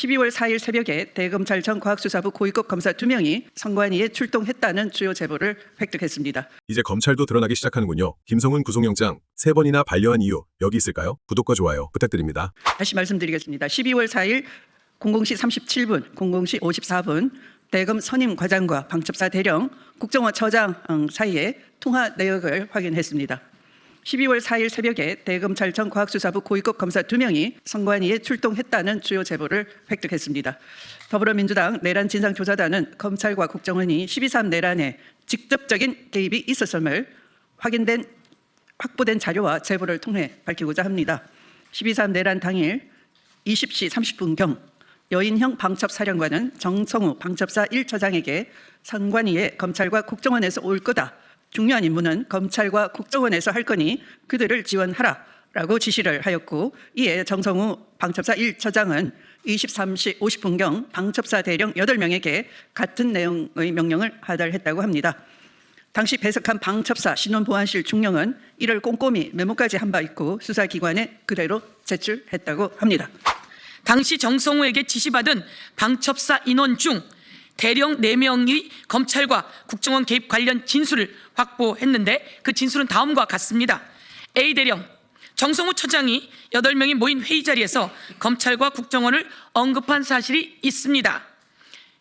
12월 4일 새벽에 대검찰청 과학수사부 고위급 검사 2명이 선관위에 출동했다는 주요 제보를 획득했습니다. 이제 검찰도 드러나기 시작하는군요. 김성훈 구속영장 3번이나 반려한 이유 여기 있을까요? 구독과 좋아요 부탁드립니다. 다시 말씀드리겠습니다. 12월 4일 00시 37분, 00시 54분 대검 선임 과장과 방첩사 대령, 국정원 처장 사이에 통화 내역을 확인했습니다. 12월 4일 새벽에 대검찰청 과학수사부 고위급 검사 2명이 선관위에 출동했다는 주요 제보를 획득했습니다. 더불어민주당 내란진상조사단은 검찰과 국정원이 12.3 내란에 직접적인 개입이 있었음을 확보된 자료와 제보를 통해 밝히고자 합니다. 12.3 내란 당일 20시 30분경 여인형 방첩사령관은 정성우 방첩사 1처장에게 선관위에 검찰과 국정원에서 올 거다. 중요한 임무는 검찰과 국정원에서 할 거니 그들을 지원하라라고 지시를 하였고, 이에 정성우 방첩사 1처장은 23시 50분경 방첩사 대령 8명에게 같은 내용의 명령을 하달했다고 합니다. 당시 배석한 방첩사 신원보안실 중령은 이를 꼼꼼히 메모까지 한 바 있고 수사기관에 그대로 제출했다고 합니다. 당시 정성우에게 지시받은 방첩사 인원 중 대령 4명이 검찰과 국정원 개입 관련 진술을 확보했는데 그 진술은 다음과 같습니다. A 대령, 정성우 처장이 8명이 모인 회의 자리에서 검찰과 국정원을 언급한 사실이 있습니다.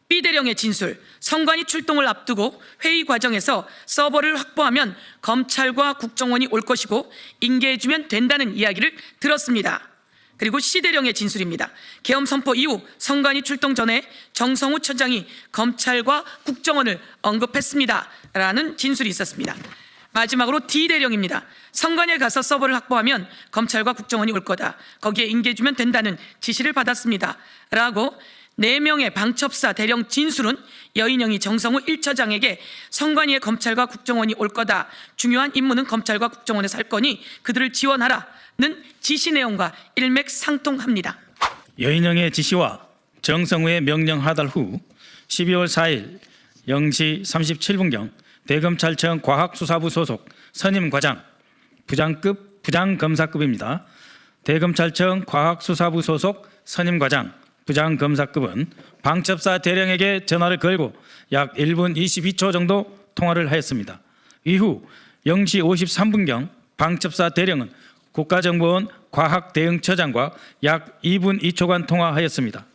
B 대령의 진술, 선관위 출동을 앞두고 회의 과정에서 서버를 확보하면 검찰과 국정원이 올 것이고 인계해주면 된다는 이야기를 들었습니다. 그리고 C 대령의 진술입니다. 계엄 선포 이후 선관위 출동 전에 정성우 처장이 검찰과 국정원을 언급했습니다 라는 진술이 있었습니다. 마지막으로 D 대령입니다. 선관위에 가서 서버를 확보하면 검찰과 국정원이 올 거다. 거기에 인계해주면 된다는 지시를 받았습니다 라고 4명의 방첩사 대령 진술은 여인영이 정성우 1처장에게 선관위에 검찰과 국정원이 올 거다. 중요한 임무는 검찰과 국정원에서 할 거니 그들을 지원하라. 는 지시 내용과 일맥상통합니다. 여인영의 지시와 정성우의 명령 하달 후 12월 4일 0시 37분경 대검찰청 과학수사부 소속 선임과장, 부장급, 부장검사급입니다. 대검찰청 과학수사부 소속 선임과장, 부장검사급은 방첩사 대령에게 전화를 걸고 약 1분 22초 정도 통화를 하였습니다. 이후 0시 53분경 방첩사 대령은 국가정보원 과학대응처장과 약 2분 2초간 통화하였습니다.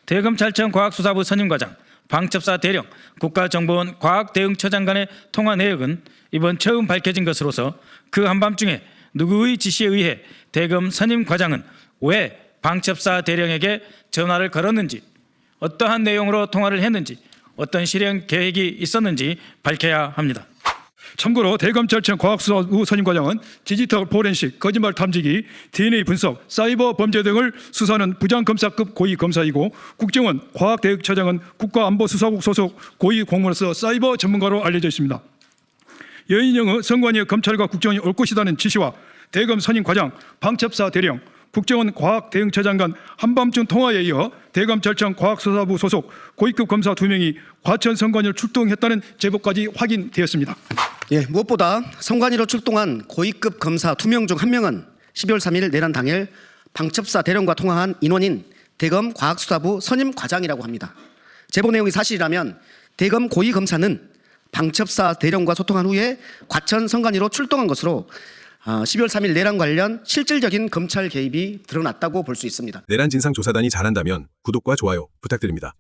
대검찰청 과학수사부 선임과장, 방첩사 대령, 국가정보원 과학대응처장 간의 통화 내역은 이번 처음 밝혀진 것으로서 그 한밤중에 누구의 지시에 의해 대검 선임과장은 왜 방첩사 대령에게 전화를 걸었는지, 어떠한 내용으로 통화를 했는지, 어떤 실행 계획이 있었는지 밝혀야 합니다. 참고로 대검찰청 과학수사부 선임과장은 디지털 포렌식, 거짓말 탐지기, DNA 분석, 사이버 범죄 등을 수사하는 부장검사급 고위검사이고, 국정원 과학대응처장은 국가안보수사국 소속 고위공무원으로서 사이버 전문가로 알려져 있습니다. 여인영의 선관위에 검찰과 국정원이 올 것이라는 지시와 대검 선임과장, 방첩사 대령, 국정원 과학대응처장 간 한밤중 통화에 이어 대검찰청 과학수사부 소속 고위급 검사 2명이 과천 선관위로 출동했다는 제보까지 확인되었습니다. 무엇보다 선관위로 출동한 고위급 검사 2명 중 1명은 12월 3일 내란 당일 방첩사 대령과 통화한 인원인 대검 과학수사부 선임과장이라고 합니다. 제보 내용이 사실이라면 대검 고위검사는 방첩사 대령과 소통한 후에 과천 선관위로 출동한 것으로 12월 3일 내란 관련 실질적인 검찰 개입이 드러났다고 볼 수 있습니다. 내란진상조사단이 잘한다면 구독과 좋아요 부탁드립니다.